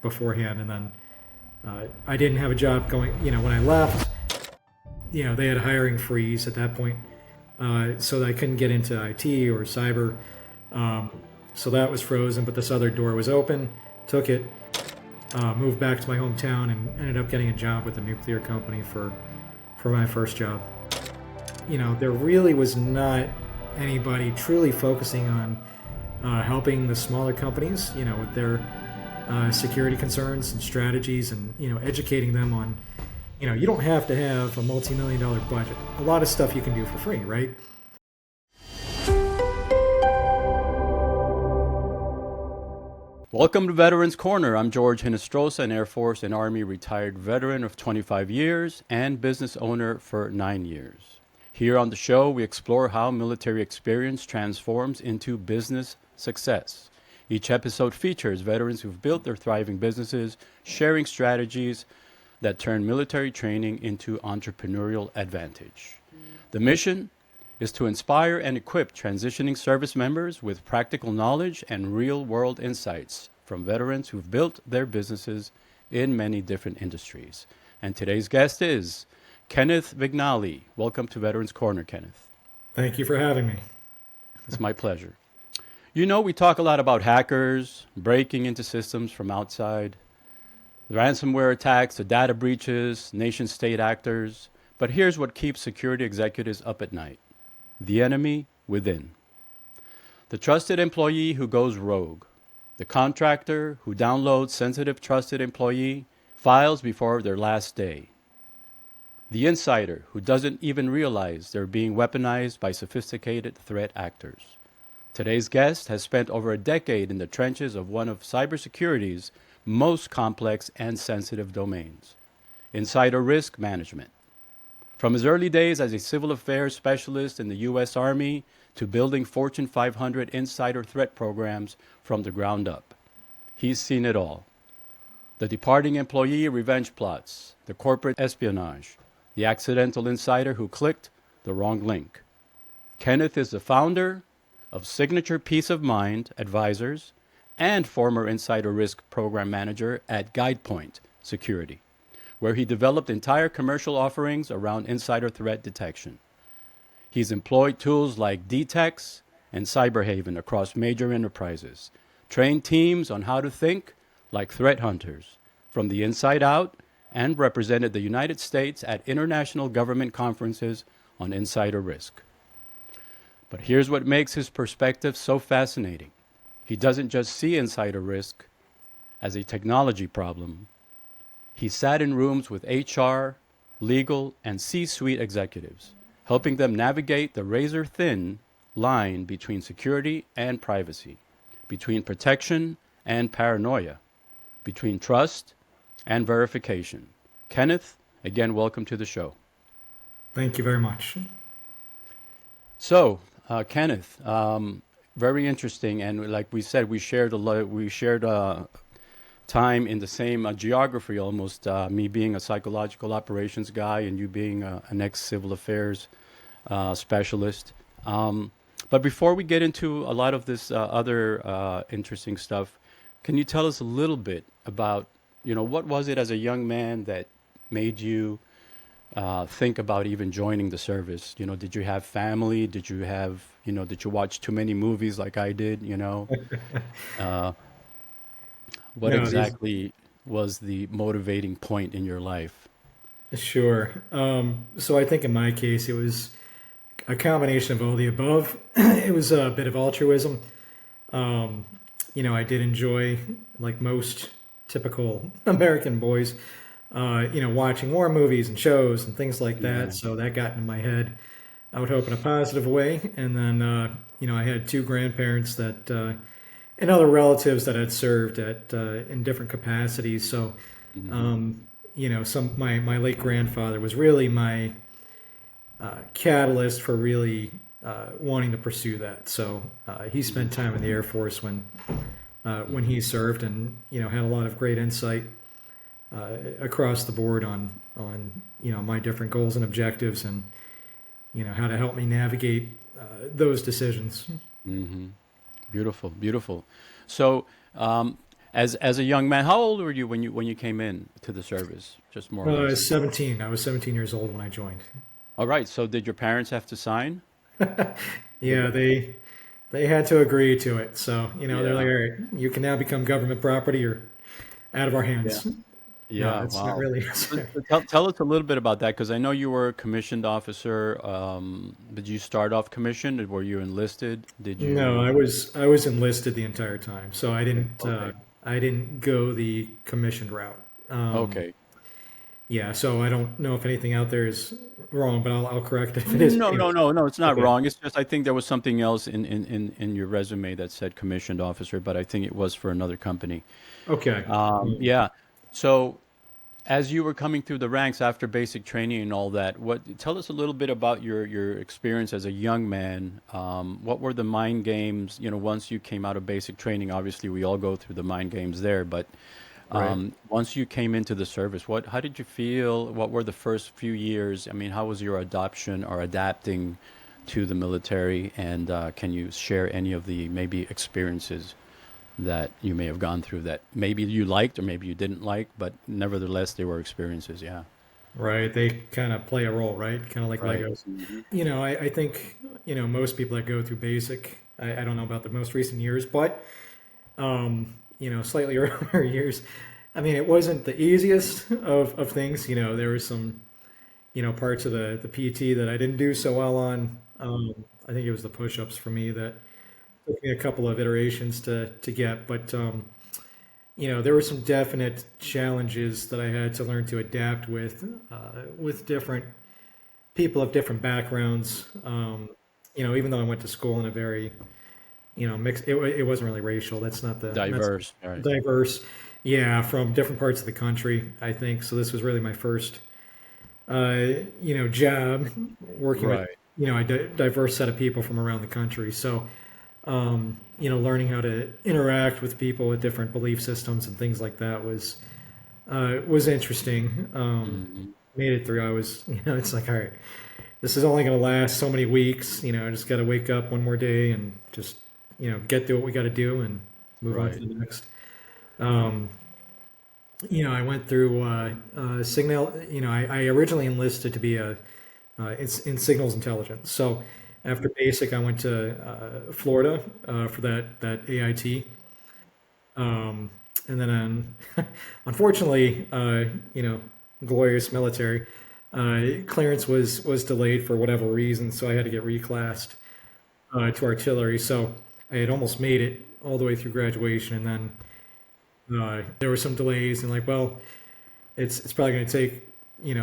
beforehand, and then I didn't have a job going. When I left, they had a hiring freeze at that point, so that I couldn't get into IT or cyber. So that was frozen, but this other door was open. Took it, moved back to my hometown, and ended up getting a job with a nuclear company for my first job. There really was not anybody truly focusing on helping the smaller companies, with their security concerns and strategies, and educating them on, you don't have to have a multi-million-dollar budget. A lot of stuff you can do for free, right? Welcome to Veterans Corner. I'm George Hinestrosa, an Air Force and Army retired veteran of 25 years and business owner for 9 years. Here on the show, we explore how military experience transforms into business success. Each episode features veterans who've built their thriving businesses, sharing strategies that turn military training into entrepreneurial advantage. The mission is to inspire and equip transitioning service members with practical knowledge and real-world insights from veterans who've built their businesses in many different industries. And today's guest is Kenneth Vignali. Welcome to Veterans Corner, Kenneth. Thank you for having me. It's my pleasure. We talk a lot about hackers, breaking into systems from outside, the ransomware attacks, the data breaches, nation-state actors. But here's what keeps security executives up at night. The enemy within. The trusted employee who goes rogue. The contractor who downloads sensitive trusted employee files before their last day. The insider who doesn't even realize they're being weaponized by sophisticated threat actors. Today's guest has spent over a decade in the trenches of one of cybersecurity's most complex and sensitive domains, insider risk management. From his early days as a civil affairs specialist in the U.S. Army to building Fortune 500 insider threat programs from the ground up, he's seen it all. The departing employee revenge plots, the corporate espionage, the accidental insider who clicked the wrong link. Kenneth is the founder of Signature Peace of Mind Advisors and former insider risk program manager at GuidePoint Security, where he developed entire commercial offerings around insider threat detection. He's employed tools like DTEX and Cyberhaven across major enterprises, trained teams on how to think like threat hunters from the inside out, and represented the United States at international government conferences on insider risk. But here's what makes his perspective so fascinating. He doesn't just see insider risk as a technology problem. He sat in rooms with HR, legal, and C-suite executives, helping them navigate the razor-thin line between security and privacy, between protection and paranoia, between trust and verification. Kenneth, again, welcome to the show. Thank you very much. So, Kenneth, very interesting, and like we said, we shared time in the same geography almost, me being a psychological operations guy and you being an ex-civil affairs specialist. But before we get into a lot of this other interesting stuff, can you tell us a little bit about, what was it as a young man that made you think about even joining the service? Did you have family? Did you have, did you watch too many movies like I did, What exactly was the motivating point in your life? Sure. So I think in my case, it was a combination of all the above. It was a bit of altruism. I did enjoy, like most typical American boys, watching war movies and shows and things like that. Yeah. So that got into my head, I would hope, in a positive way. And then, I had two grandparents that, and other relatives that had served at in different capacities. So, my late grandfather was really my catalyst for really wanting to pursue that. So he spent time in the Air Force when he served, and had a lot of great insight across the board on my different goals and objectives, and how to help me navigate those decisions. Mm-hmm. Beautiful, beautiful. So As a young man, how old were you when you came in to the service? Just more or I less. was 17. I was 17 years old when I joined. All right. So did your parents have to sign? Yeah, they had to agree to it. So, they're like, Yeah. all right, you can now become government property or out of our Yeah. hands. No, Yeah. it's not Wow. really. So tell us a little bit about that because I know you were a commissioned officer. Did you start off commissioned? Were you enlisted? Did No, you? I was enlisted the entire time, so Okay. I didn't go the commissioned route. Um, Okay. yeah, so I don't know if anything out there is wrong, but I'll correct if it is. No, no, Anyways, no, no. It's not okay, wrong. It's just I think there was something else in your resume that said commissioned officer, but I think it was for another company. okay. Yeah. So as you were coming through the ranks after basic training and all that, tell us a little bit about your experience as a young man. What were the mind games? Once you came out of basic training, obviously we all go through the mind games there, but Right. once you came into the service, how did you feel? What were the first few years? I mean, how was your adoption or adapting to the military? And can you share any of the maybe experiences that you may have gone through that maybe you liked or maybe you didn't like, but nevertheless, they were experiences. Yeah. Right. They kind of play a role, right? Kind of like Right. Legos. Hmm. I think, most people that go through basic, I don't know about the most recent years, but, slightly earlier years, I mean, it wasn't the easiest of things. There was some, parts of the PT that I didn't do so well on. I think it was the push-ups for me that took me a couple of iterations to get, but, there were some definite challenges that I had to learn to adapt with different people of different backgrounds. Even though I went to school in a very, mixed, it wasn't really racial. That's not the that's Diverse. All right. diverse. Yeah, from different parts of the country, I think. So this was really my first, job working with, Right. a diverse set of people from around the country. So, learning how to interact with people with different belief systems and things like that was interesting. Hmm. Made it through. I was, it's like, all right, this is only going to last so many weeks. I just got to wake up one more day and just, get through what we got to do and move on to Right. the next. Um, I went through Signal. I originally enlisted to be in signals intelligence. So after basic, I went to Florida for that AIT. And then, unfortunately, glorious military clearance was delayed for whatever reason, so I had to get reclassed to artillery. So I had almost made it all the way through graduation, and then there were some delays, and like, well, it's probably going to take. They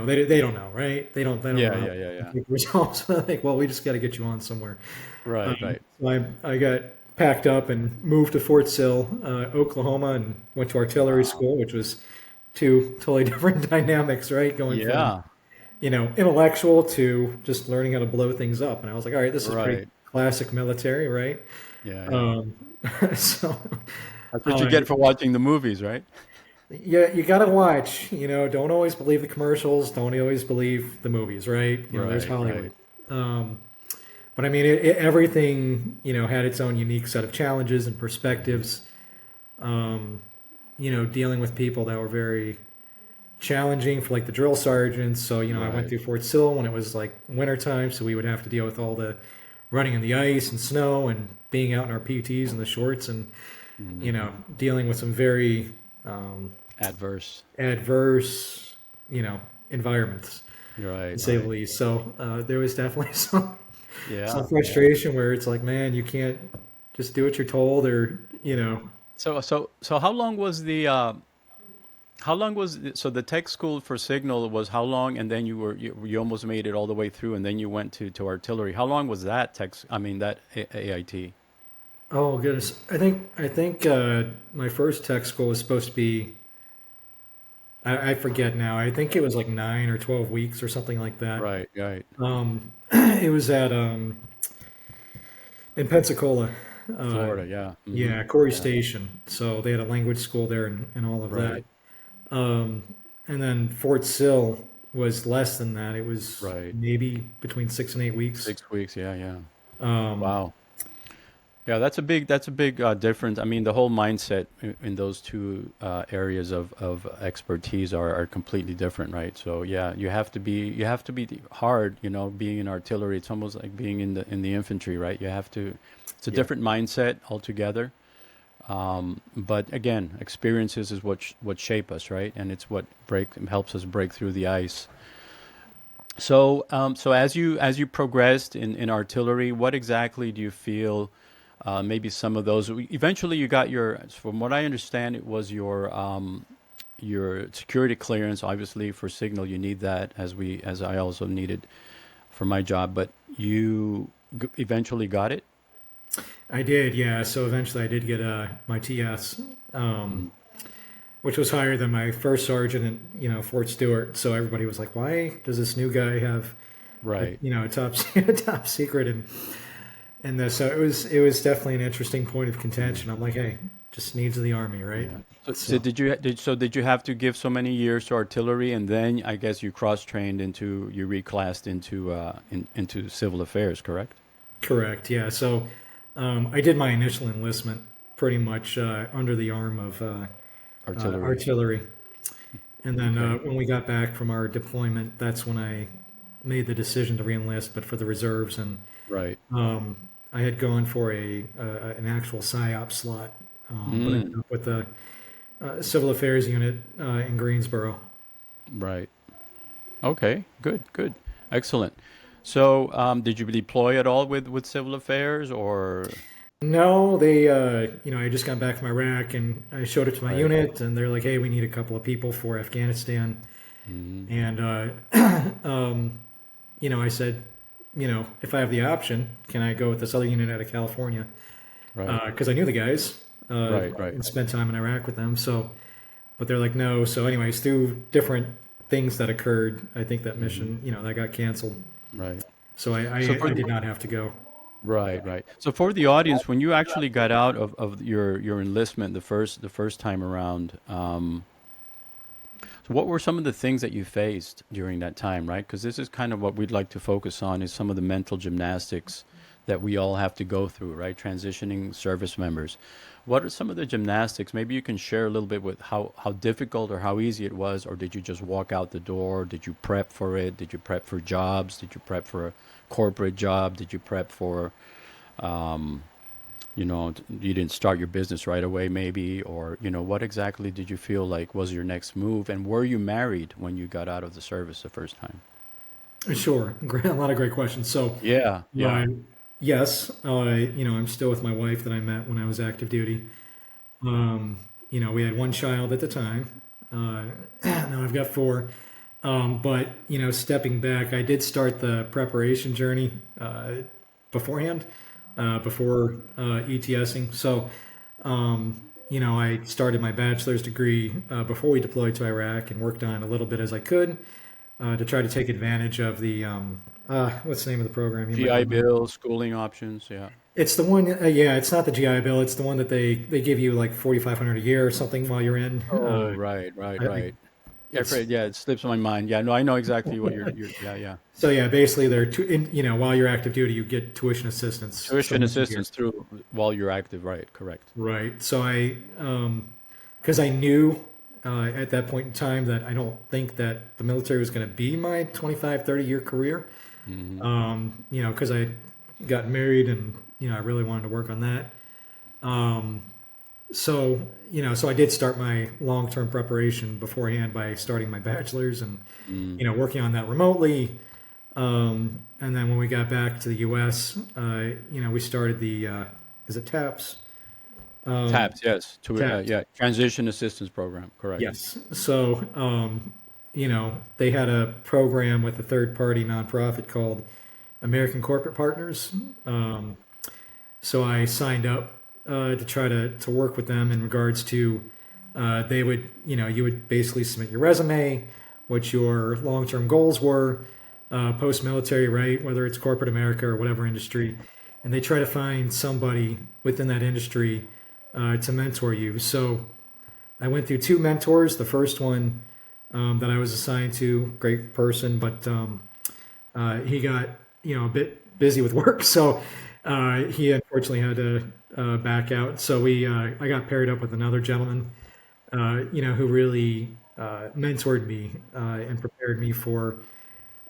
don't know, right? They don't Yeah. know how Yeah. Yeah. to Yeah. take results. So like, well, we just got to get you on somewhere. Right. Right. So I got packed up and moved to Fort Sill, Oklahoma, and went to artillery Wow. school, which was two totally different dynamics, right? Going from, Yeah. intellectual to just learning how to blow things up. And I was like, all right, this is pretty Right. classic military, right? Yeah. Yeah. Um, so, That's what you uh, get for watching the movies, right? yeah, you got to watch, don't always believe the commercials, don't always believe the movies, right? There's Right. Hollywood. Right. Um, But I mean, everything had its own unique set of challenges and perspectives. Um, dealing with people that were very challenging for like the drill sergeants. So I went Right. through Fort Sill when it was like wintertime, so we would have to deal with all the running in the ice and snow and being out in our PTs and the shorts and Hmm. dealing with some very um, Adverse. adverse environments to Right. say the Right. least. So there was definitely some Yeah. Yeah. frustration where it's like, man, you can't just do what you're told, or So how long was so the tech school for signal was how long, and then you almost made it all the way through, and then you went to artillery. How long was that I mean that AIT? Oh goodness, I think my first tech school was supposed to be. I forget now. I think it was like 9 or 12 weeks or something like that. Right. Right. It was at in Pensacola. Uh, Florida. Yeah. Hmm. yeah, Corey Yeah. Station. So they had a language school there and all of that. Right. Um, and then Fort Sill was less than that. It was Right. maybe between 6 and 8 weeks. 6 weeks. Yeah. Yeah. Um, Wow. Yeah, that's a big difference. I mean, the whole mindset in those two areas of expertise are completely different, right? So yeah, you have to be hard, being in artillery. It's almost like being in the infantry, right? It's a Yeah. different mindset altogether. But again, experiences is what shape us, right? And it's what helps us break through the ice. So as you progressed in artillery, what exactly do you feel? Maybe some of those. Eventually, you got your. From what I understand, it was your security clearance. Obviously, for signal, you need that, as I also needed for my job. But you eventually got it. I did, yeah. So eventually I did get my TS, Mm. which was higher than my first sergeant in, Fort Stewart. So everybody was like, why does this new guy have Right. a top a top secret? So it was definitely an interesting point of contention. I'm like, hey, just needs of the army, right? Yeah. So So did you have to give so many years to artillery, and then I guess you reclassed into civil affairs, correct? correct, yeah. So I did my initial enlistment pretty much under the arm of Artillery. artillery, and then Okay. when we got back from our deployment, that's when I made the decision to reenlist, but for the reserves, and Right. I had gone for an actual PSYOP slot, but I ended Mm. up with the civil affairs unit in Greensboro. Right. Okay. Good. Good. Excellent. So, did you deploy at all with civil affairs or? No, they, I just got back from Iraq and I showed it to my Right. unit, and they're like, hey, we need a couple of people for Afghanistan. Mm. And, I said, if I have the option, can I go with this other unit out of California? Right. Because I knew the guys Right. Right. and spent time in Iraq with them. So, but they're like, no. So, anyways, through different things that occurred, I think that Hmm. mission, that got canceled. Right. So So I did not have to go. right. Right. So for the audience, when you actually got out of your enlistment the first time around, so what were some of the things that you faced during that time, right? Because this is kind of what we'd like to focus on is some of the mental gymnastics that we all have to go through, right? Transitioning service members. What are some of the gymnastics? Maybe you can share a little bit with how difficult or how easy it was, or did you just walk out the door? Did you prep for it? Did you prep for jobs? Did you prep for a corporate job? Did you prep for you didn't start your business right away, maybe, or what exactly did you feel like was your next move, and were you married when you got out of the service the first time? Sure, a lot of great questions. So, Yeah, yeah. uh, yes, I'm still with my wife that I met when I was active duty. We had one child at the time. Uh, Now I've got four. But stepping back, I did start the preparation journey beforehand, before ETSing. So, I started my bachelor's degree before we deployed to Iraq and worked on it a little bit as I could to try to take advantage of the what's the name of the program? You might GI remember. Bill, schooling options, yeah. It's the one. Yeah, it's not the GI Bill. It's the one that they give you like 4,500 a year or something while you're in. Oh, right, right, I, right. Yeah, it's yeah, it slips my mind. Yeah, no, I know exactly what you're yeah, yeah. So yeah, basically they're while you're active duty, you get tuition assistance so Tuition much a year. assistance through while you're active, right? Correct. Right. So because I knew at that point in time that I don't think that the military was going to be my 25, 30-year career. Hmm. Because I got married and I really wanted to work on that. Um, so I did start my long-term preparation beforehand by starting my bachelor's and Mm. working on that remotely. And then when we got back to the U.S., we started the is it TAPS? Um, TAPS, yes. TAPS. Yeah, transition assistance program. Correct. Yes. So they had a program with a third-party nonprofit called American Corporate Partners. So I signed up to try to work with them in regards to they would you would basically submit your resume, what your long-term goals were, post-military, right? Whether it's corporate America or whatever industry, and they try to find somebody within that industry to mentor you. So I went through two mentors. The first one that I was assigned to, great person, but he got a bit busy with work, so He unfortunately had to back out. So I got paired up with another gentleman, who really mentored me and prepared me for,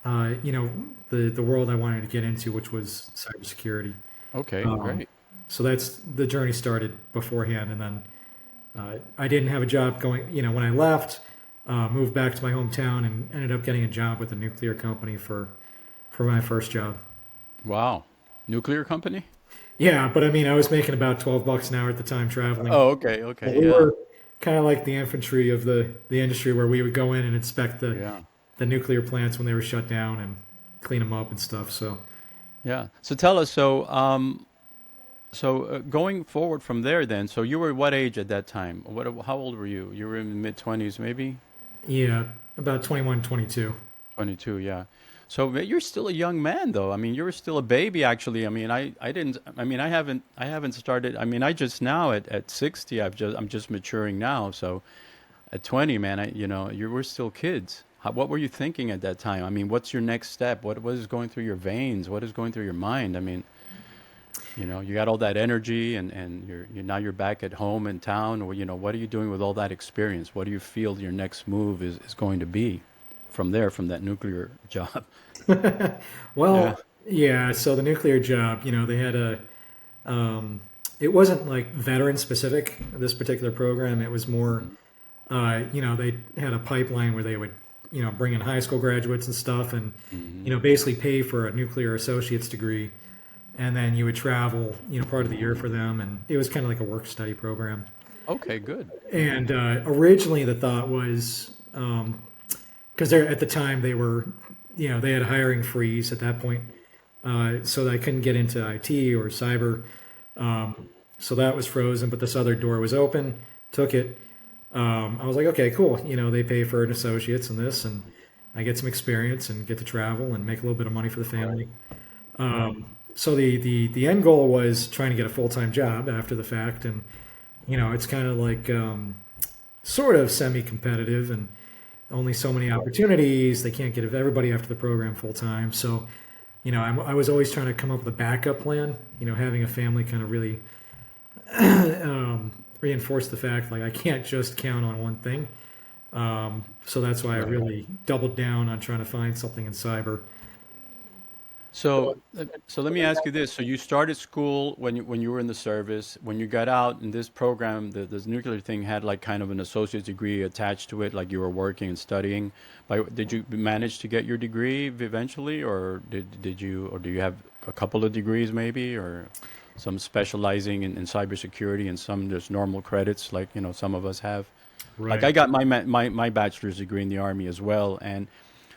the world I wanted to get into, which was cybersecurity. Okay, Um, great. so that's the journey started beforehand, and then I didn't have a job going. When I left, moved back to my hometown, and ended up getting a job with a nuclear company for my first job. Wow. Nuclear company? Yeah, but I mean, I was making about $12 an hour at the time traveling. Oh, okay, But okay, we yeah, were kind of like the infantry of the industry, where we would go in and inspect yeah, the nuclear plants when they were shut down and clean them up and stuff. So yeah. So tell us, going forward from there, then. So you were what age at that time? How old were you? You were in the mid-20s, maybe? yeah, about 21, 22. 22, yeah. So you're still a young man, though. I mean, you were still a baby, actually. I mean, I didn't. I mean, I haven't started. I mean, I just now at 60, I'm just maturing now. So at 20, man, you were still kids. What were you thinking at that time? I mean, what's your next step? What is going through your veins? What is going through your mind? I mean, you got all that energy, and now you're back at home in town. Or what are you doing with all that experience? What do you feel your next move is going to be from there, from that nuclear job? Yeah. Well, yeah. So the nuclear job, they had um, it wasn't like veteran specific. This particular program, it was more, Hmm. they had a pipeline where they would, bring in high school graduates and stuff, and Hmm. basically pay for a nuclear associate's degree, and then you would travel, part of the year for them, and it was kind of like a work study program. Okay, good. And originally, the thought was, because they're at the time they were, they had a hiring freeze at that point, so I couldn't get into IT or cyber. So that was frozen, but this other door was open. Took it. I was like, okay, cool. They pay for an associates and this, and I get some experience and get to travel and make a little bit of money for the Right, family. right. So the end goal was trying to get a full time job after the fact, and it's kind of like sort of semi competitive, and only so many opportunities. They can't get everybody after the program full time. So I was always trying to come up with a backup plan. Having a family kind of really reinforced the fact like I can't just count on one thing. So that's why I Right. really doubled down on trying to find something in cyber. So let me ask you this. So you started school when you were in the service. When you got out in this program, this nuclear thing had like kind of an associate's degree attached to it, like you were working and studying. Did you manage to get your degree eventually, or or do you have a couple of degrees maybe, or some specializing in cybersecurity and some just normal credits like some of us have? Like I Right. got my bachelor's degree in the Army as well, and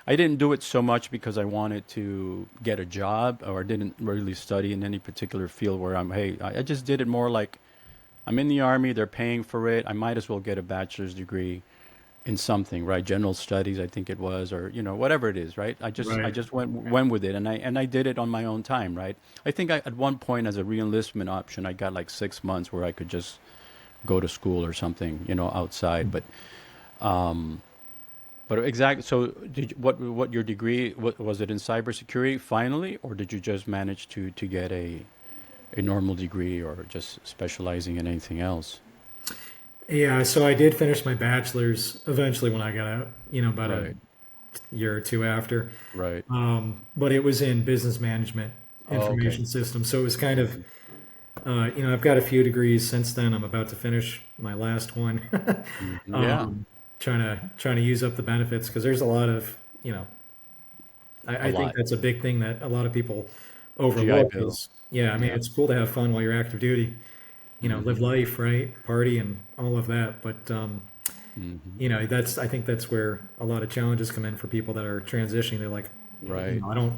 I didn't do it so much because I wanted to get a job or didn't really study in any particular field where hey, I just did it more like I'm in the Army, they're paying for it. I might as well get a bachelor's degree in something, right? General studies, I think it was, or whatever it is, right? I Right. just went with it, and I did it on my own time, right? I think at one point as a reenlistment option, I got like 6 months where I could just go to school or something, outside. But exactly. So, what your degree? What was it in cybersecurity finally, or did you just manage to get a normal degree, or just specializing in anything else? Yeah, so I did finish my bachelor's eventually when I got out, about a Right, year or two after. right. But it was in business management, Oh, okay. information systems. So it was kind of, Hmm. I've got a few degrees since then. I'm about to finish my last one. Hmm. Yeah, um, trying to use up the benefits because there's a lot of, a I think lot. that's a big thing that a lot of people GI overlook Bill. is, yeah, I mean, Yeah. it's cool to have fun while you're active duty, live Hmm. life, right? Party and all of that. But, Hmm. I think that's where a lot of challenges come in for people that are transitioning. They're like, Right. I don't,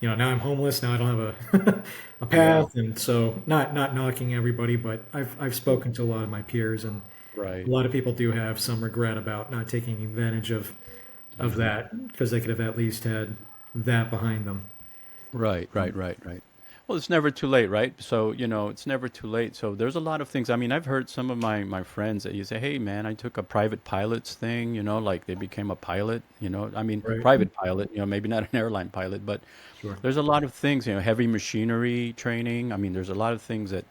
now I'm homeless. Now I don't have a Yeah. path. And so not knocking everybody, but I've spoken to a lot of my peers, and a Right. lot of people do have some regret about not taking advantage of Hmm. that because they could have at least had that behind them. Right. Right. Right. Right. Well, it's never too late, right? So, it's never too late. So there's a lot of things. I mean, I've heard some of my friends that you say, hey, man, I took a private pilot's thing, like they became a pilot, I mean, Right. private pilot, maybe not an airline pilot, but Sure. there's a lot of things, heavy machinery training. I mean, there's a lot of things that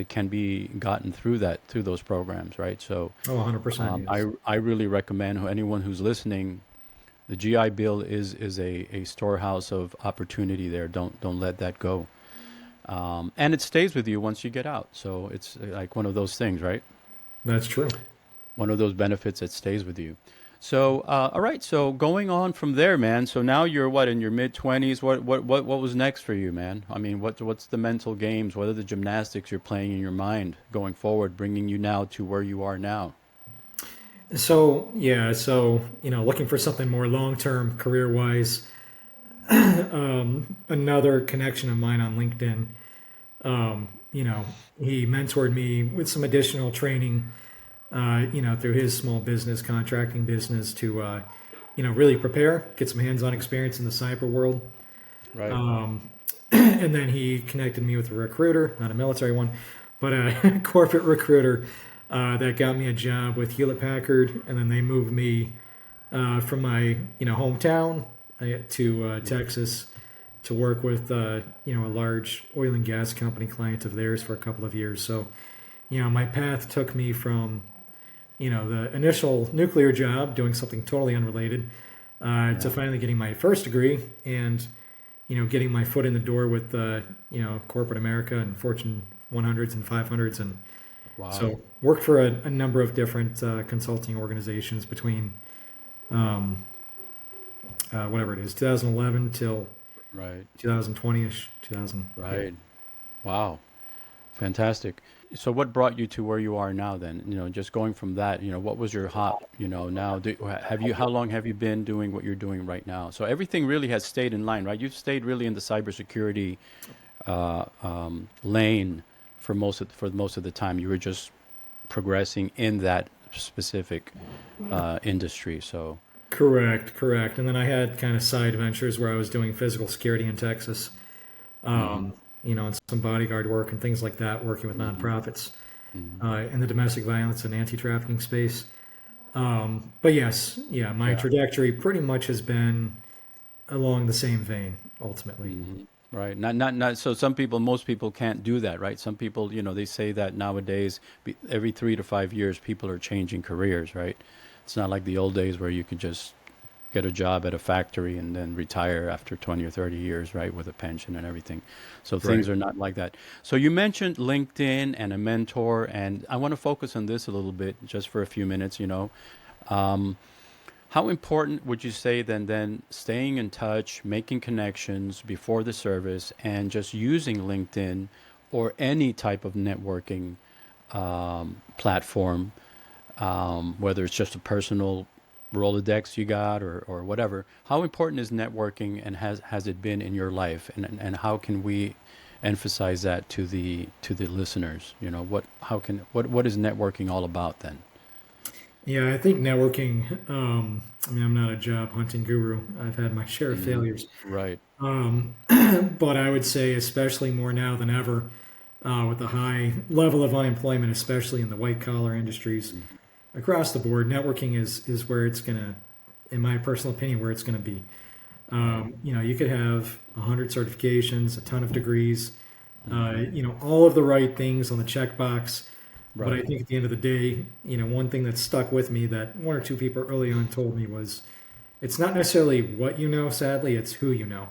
can be gotten through those programs, right? So, Oh, 100%. Yes. I really recommend anyone who's listening, the GI Bill is a storehouse of opportunity there. Don't let that go. And it stays with you once you get out. So it's like one of those things, right? That's true. One of those benefits that stays with you. So, all right. So going on from there, man. So now you're what, in your mid 20s? What was next for you, man? I mean, what's the mental games? What are the gymnastics you're playing in your mind going forward, bringing you now to where you are now? So yeah, so looking for something more long term career wise. Another connection of mine on LinkedIn, he mentored me with some additional training, through his small business contracting business to, really prepare, get some hands on experience in the cyber world. Right. And then he connected me with a recruiter, not a military one, but a corporate recruiter that got me a job with Hewlett Packard, and then they moved me from my hometown to Texas to work with a large oil and gas company client of theirs for a couple of years. So my path took me from the initial nuclear job, doing something totally unrelated, to finally getting my first degree and getting my foot in the door with corporate America and Fortune 100s and 500s, and Wow. so worked for a number of different consulting organizations between whatever it is, 2011 till Right. 2020ish, 2000. Right. Wow. Fantastic. So what brought you to where you are now then? Just going from that, what was your hop, now how long have you been doing what you're doing right now? So everything really has stayed in line, right? You've stayed really in the cybersecurity lane for most of the time. You were just progressing in that specific industry. So Correct. And then I had kind of side ventures where I was doing physical security in Texas, hmm and some bodyguard work and things like that, working with hmm nonprofits hmm in the domestic violence and anti-trafficking space. But yes, yeah, my yeah. trajectory pretty much has been along the same vein, ultimately. hmm Right. Not. So most people can't do that, right? Some people, they say that nowadays, every 3 to 5 years, people are changing careers, right? It's not like the old days where you could just get a job at a factory and then retire after 20 or 30 years, right, with a pension and everything. So Right. things are not like that. So you mentioned LinkedIn and a mentor, and I want to focus on this a little bit just for a few minutes, Um, how important would you say then staying in touch, making connections before the service, and just using LinkedIn or any type of networking platform, whether it's just a personal Rolodex you got or whatever? How important is networking, and has it been in your life? And how can we emphasize that to the listeners? What is networking all about then? Yeah, I think networking. I mean, I'm not a job hunting guru. I've had my share of Hmm. failures, Right. um, but I would say, especially more now than ever, with the high level of unemployment, especially in the white collar industries Mhm. across the board, networking is where it's gonna, in my personal opinion, where it's gonna be. Right. You could have 100 certifications, a ton of degrees, Hmm. all of the right things on the checkbox. But I Right. think at the end of the day, one thing that stuck with me that one or two people early on told me was it's not necessarily what you know, sadly, it's who you know.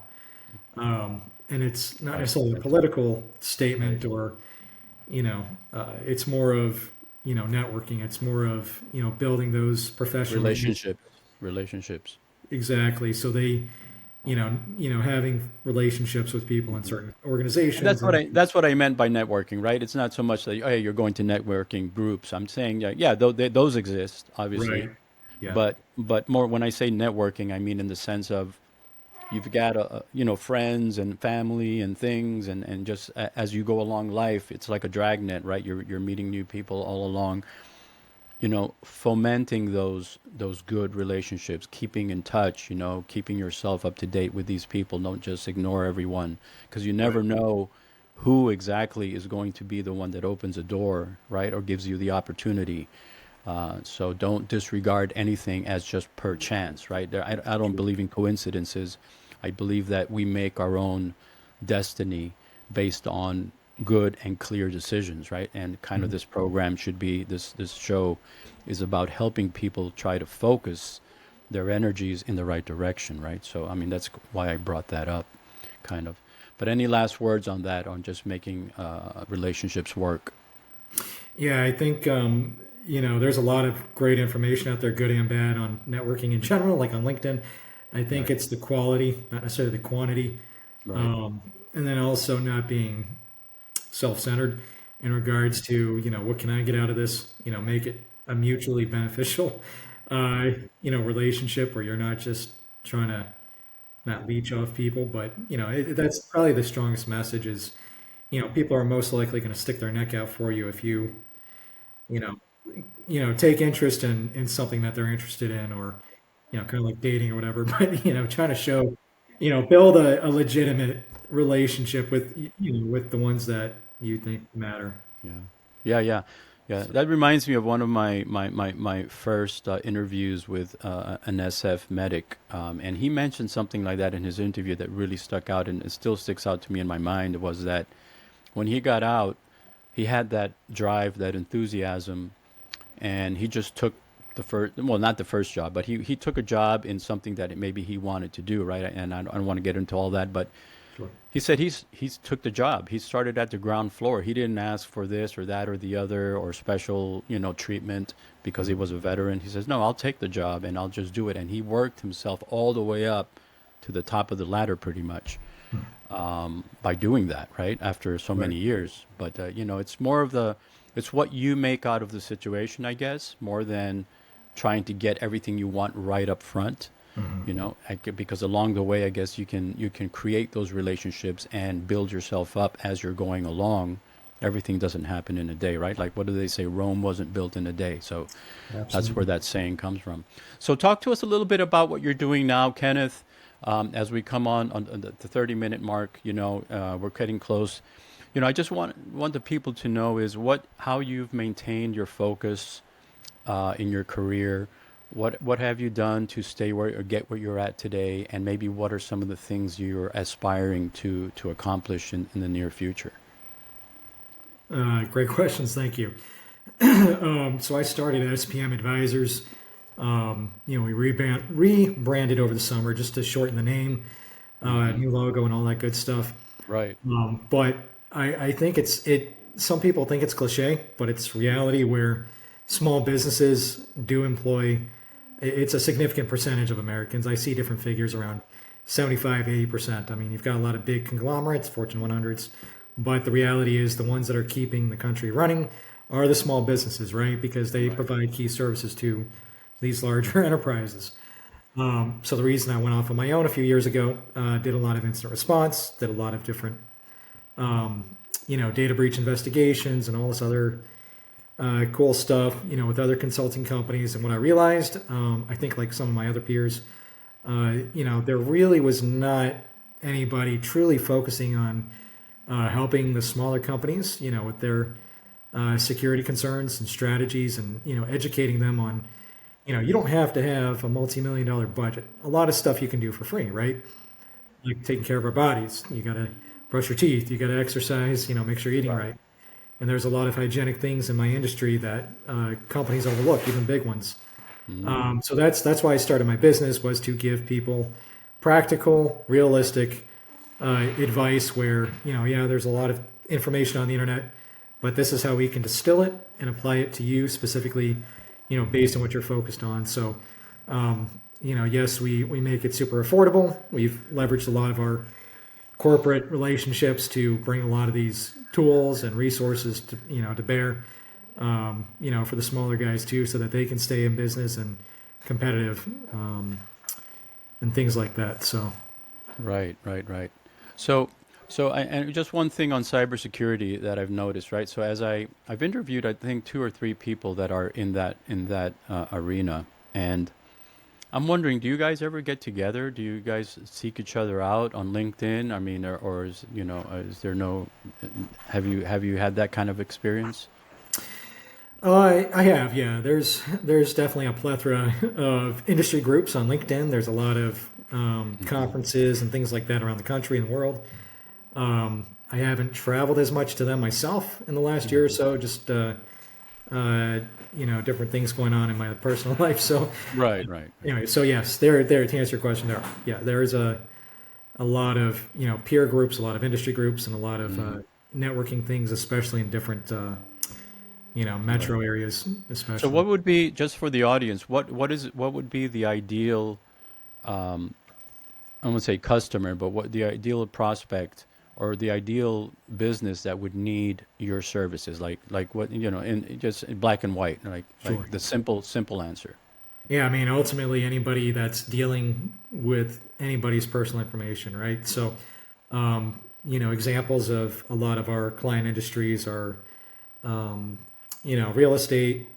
And it's not Right. necessarily a That's political right. statement or, it's more of, networking. It's more of, building those professional relationships. Relationships. Relationships. Exactly. So they, having relationships with people in Hmm. certain And that's organizations what and I meant by networking, right? It's not so much that, hey, you're going to networking groups. I'm saying, yeah, those exist, obviously, right. Yeah. but more when I say networking, I mean in the sense of you've got friends and family and things, and just as you go along life, it's like a dragnet, right? You're meeting new people all along, fomenting those good relationships, keeping in touch, keeping yourself up to date with these people. Don't just ignore everyone, because you never Right. know who exactly is going to be the one that opens a door, right, or gives you the opportunity. So don't disregard anything as just per chance, right? I don't True. believe in coincidences. I believe that we make our own destiny based on good and clear decisions, right? And kind of Mhm. this program should be this show is about helping people try to focus their energies in the right direction, right? So I mean that's why I brought that up, kind of. But any last words on that, on just making relationships work? Yeah, I think there's a lot of great information out there, good and bad, on networking in general, like on LinkedIn. I think Right, it's the quality, not necessarily the quantity, right, um, and then also not being self-centered in regards to what can I get out of this. Make it a mutually beneficial, relationship where you're not just trying to not leech off people, but that's probably the strongest message is people are most likely going to stick their neck out for you if you know take interest in something that they're interested in, or kind of like dating or whatever. But trying to show, build a legitimate relationship with with the ones that you think matter. yeah, yeah, yeah, yeah. So, That reminds me of one of my first interviews with an SF medic, and he mentioned something like that in his interview that really stuck out, and it still sticks out to me in my mind. Was that when he got out, he had that drive, that enthusiasm, and he just took the first, well, not the first job, but he took a job in something that maybe he wanted to do, right? And I don't want to get into all that, but sure. he said he's took the job. He started at the ground floor. He didn't ask for this or that or the other or special, treatment because he Mhm. was a veteran. He says, "No, I'll take the job and I'll just do it." And he worked himself all the way up to the top of the ladder pretty much by doing that, right? After so Right. many years. But it's more of it's what you make out of the situation, I guess, more than trying to get everything you want right up front. Mhm. Because along the way, I guess you can create those relationships and build yourself up as you're going along. Everything doesn't happen in a day, right? Like, what do they say? Rome wasn't built in a day. So that's where Absolutely. that saying comes from. So talk to us a little bit about what you're doing now, Kenneth. As we come on the 30-minute mark, we're getting close. I just want the people to know is how you've maintained your focus in your career. What have you done to stay where or get where you're at today, and maybe what are some of the things you're aspiring to accomplish in the near future? Great questions. Thank you. So I started at SPM Advisors. We rebranded over the summer just to shorten the name, Hmm. new logo, and all that good stuff. Right. But I think it. Some people think it's cliche, but it's reality where small businesses do employ. It's a significant percentage of Americans. I see different figures around 75, 80%. I mean, you've got a lot of big conglomerates, Fortune 100s, but the reality is the ones that are keeping the country running are the small businesses, right? Because they Right. provide key services to these larger enterprises. So the reason I went off on my own a few years ago, did a lot of incident response, did a lot of different data breach investigations and all this other cool stuff, with other consulting companies. And what I realized, I think like some of my other peers, there really was not anybody truly focusing on helping the smaller companies, with their security concerns and strategies, and educating them on, you don't have to have a multi-million-dollar budget. A lot of stuff you can do for free, right? Like taking care of our bodies. You got to brush your teeth. You got to exercise. Make sure you're eating Right. right. And there's a lot of hygienic things in my industry that companies overlook, even big ones. Mm. So that's why I started my business, was to give people practical, realistic advice. Where yeah, there's a lot of information on the internet, but this is how we can distill it and apply it to you specifically, based on what you're focused on. So yes, we make it super affordable. We've leveraged a lot of our corporate relationships to bring a lot of these tools and resources to bear, for the smaller guys too, so that they can stay in business and competitive, and things like that. So Right. Right. Right. So So, and just one thing on cybersecurity that I've noticed, right? So, I've interviewed, I think, two or three people that are in that arena, and I'm wondering, do you guys ever get together? Do you guys seek each other out on LinkedIn? I mean, or is is there no? Have you had that kind of experience? I have, yeah. There's definitely a plethora of industry groups on LinkedIn. There's a lot of conferences and things like that around the country and world. I haven't traveled as much to them myself in the last year or so, just uh, different things going on in my personal life. So Right, right. anyway, so yes, there to answer your question, there is a lot of peer groups, a lot of industry groups, and a lot of networking things, especially in different Right. metro areas, So, especially. what would be, just for the audience, what would be the ideal, I won't say customer, but what the ideal prospect or the ideal business that would need your services? Like what, in just in black and white, Sure. like the simple answer. Yeah, I mean, ultimately, anybody that's dealing with anybody's personal information, right? So, examples of a lot of our client industries are, real estate,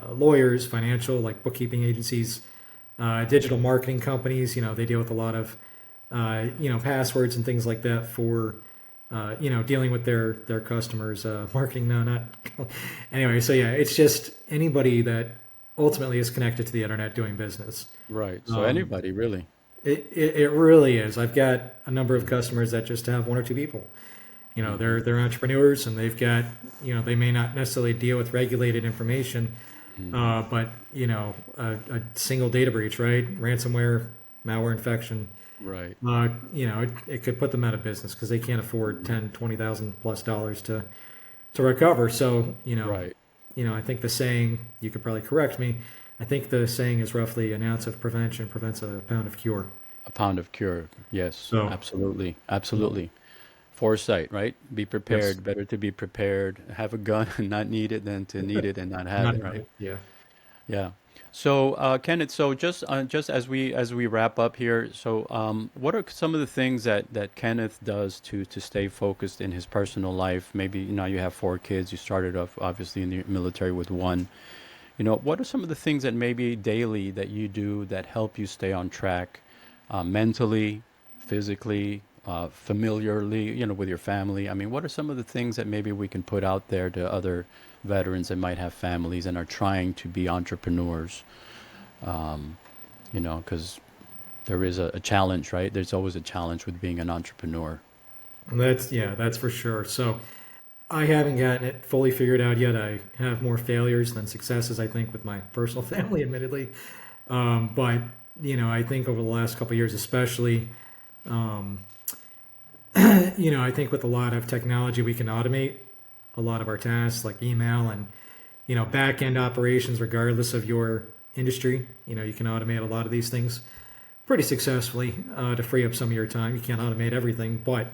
lawyers, financial, like bookkeeping agencies, digital marketing companies. They deal with a lot of, passwords and things like that for, dealing with their customers. Marketing, no, not. Anyway, so yeah, it's just anybody that ultimately is connected to the internet doing business. Right. So Um, anybody really. it really is. I've got a number of customers that just have one or two people. Hmm. They're entrepreneurs and they've got, they may not necessarily deal with regulated information, Hmm. but a single data breach, right? Ransomware, malware infection, Right. it could put them out of business because they can't afford 10, 20,000 plus dollars to recover. So, Right. I think the saying, you could probably correct me. I think the saying is roughly an ounce of prevention prevents a pound of cure. A pound of cure. Yes, So, absolutely. so Absolutely. Foresight, right? Be yes, prepared. Better to be prepared. Have a gun and not need it than to need it and not have not it, have right? it. Yeah. Yeah. So, Kenneth, so just as we wrap up here, so what are some of the things that Kenneth does to stay focused in his personal life? Maybe you have four kids. You started off obviously in the military with one. What are some of the things that maybe daily that you do that help you stay on track, mentally, physically, familiarly, with your family? I mean, what are some of the things that maybe we can put out there to other veterans that might have families and are trying to be entrepreneurs? Because there is a challenge, right? There's always a challenge with being an entrepreneur. That's for sure. So I haven't gotten it fully figured out yet. I have more failures than successes, I think, with my personal family, admittedly. But I think over the last couple of years, especially, um, I think with a lot of technology, we can automate a lot of our tasks, like email and back end operations, regardless of your industry. You can automate a lot of these things pretty successfully to free up some of your time. You can't automate everything, but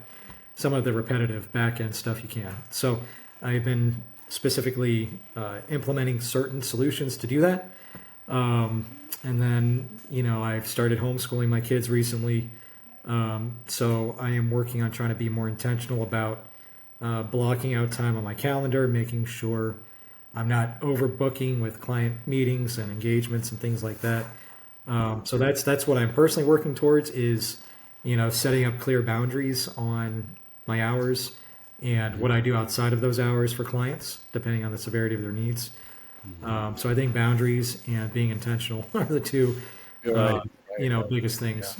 some of the repetitive back end stuff you can. So I've been specifically implementing certain solutions to do that. And then, I've started homeschooling my kids recently. So I am working on trying to be more intentional about blocking out time on my calendar, making sure I'm not overbooking with client meetings and engagements and things like that. So that's what I'm personally working towards is, setting up clear boundaries on my hours and what I do outside of those hours for clients, depending on the severity of their needs. Hmm. So I think boundaries and being intentional are the two, uh, Right, right. biggest Yeah. things.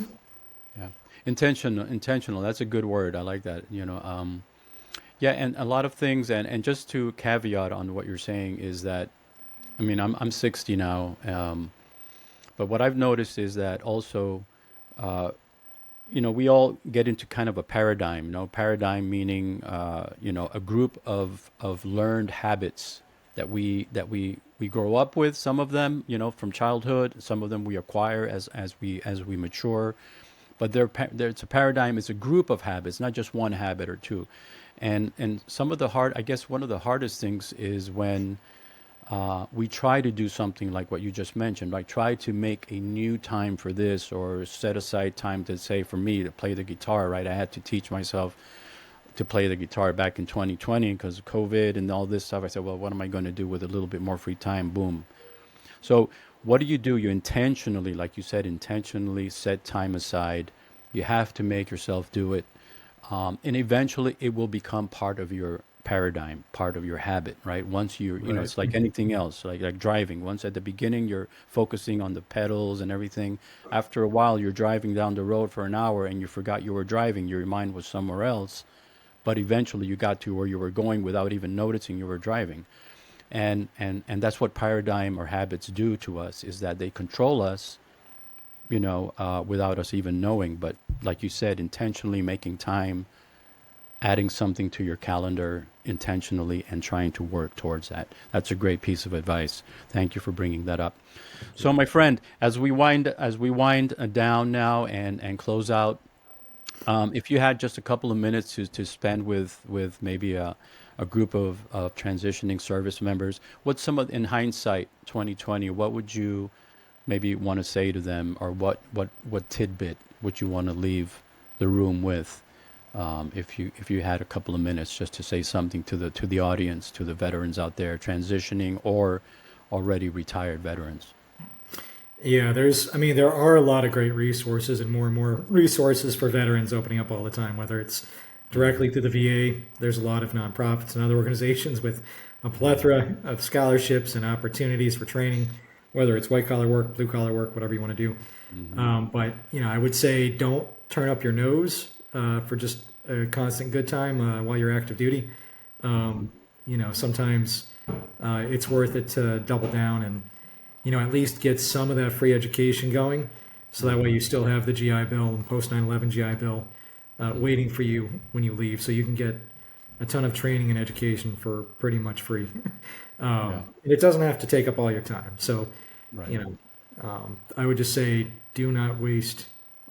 Yeah. Intentional. That's a good word. I like that. Yeah, and a lot of things, and just to caveat on what you're saying is that, I mean, I'm 60 now, but what I've noticed is that also, uh, we all get into kind of a paradigm. Paradigm meaning, a group of learned habits that we grow up with. Some of them, from childhood. Some of them we acquire as we mature. But it's a paradigm. It's a group of habits, not just one habit or two. And some of the I guess one of the hardest things is when we try to do something like what you just mentioned, like try to make a new time for this or set aside time to say for me to play the guitar, right? I had to teach myself to play the guitar back in 2020 because of COVID and all this stuff. I said, well, what am I going to do with a little bit more free time? Boom. So what do? You intentionally, like you said, intentionally set time aside. You have to make yourself do it. And eventually it will become part of your paradigm, part of your habit, right? Once you know, it's like anything else, like driving. Once at the beginning, you're focusing on the pedals and everything. After a while, you're driving down the road for an hour and you forgot you were driving. Your mind was somewhere else. But eventually you got to where you were going without even noticing you were driving. And that's what paradigm or habits do to us, is that they control us, without us even knowing. But like you said, intentionally making time, adding something to your calendar intentionally and trying to work towards that. That's a great piece of advice. Thank you for bringing that up. So my friend, as we wind down now and close out, if you had just a couple of minutes to spend with maybe a group of transitioning service members, what's in hindsight, 2020, what would you maybe want to say to them, or what tidbit would you want to leave the room with, if you had a couple of minutes just to say something to the audience, to the veterans out there transitioning or already retired veterans? Yeah, there are a lot of great resources and more resources for veterans opening up all the time, whether it's directly through the VA. There's a lot of nonprofits and other organizations with a plethora of scholarships and opportunities for training, whether it's white collar work, blue collar work, whatever you want to do. But I would say don't turn up your nose for just a constant good time while you're active duty. Sometimes it's worth it to double down and at least get some of that free education going, so that way you still have the GI Bill and post 9/11 GI Bill waiting for you when you leave, so you can get a ton of training and education for pretty much free. And it doesn't have to take up all your time. So, I would just say, do not waste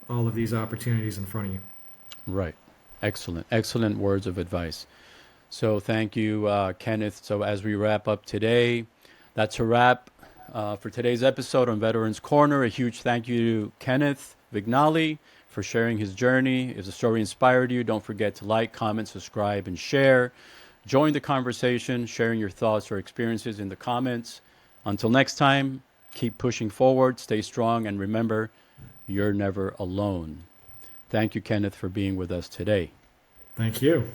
all of these opportunities in front of you. Right. Excellent words of advice. So thank you, Kenneth. So as we wrap up today, that's a wrap for today's episode on Veterans Corner. A huge thank you to Kenneth Vignali for sharing his journey. If the story inspired you, don't forget to like, comment, subscribe, and share. Join the conversation, sharing your thoughts or experiences in the comments. Until next time, keep pushing forward, stay strong, and remember, you're never alone. Thank you, Kenneth, for being with us today. Thank you.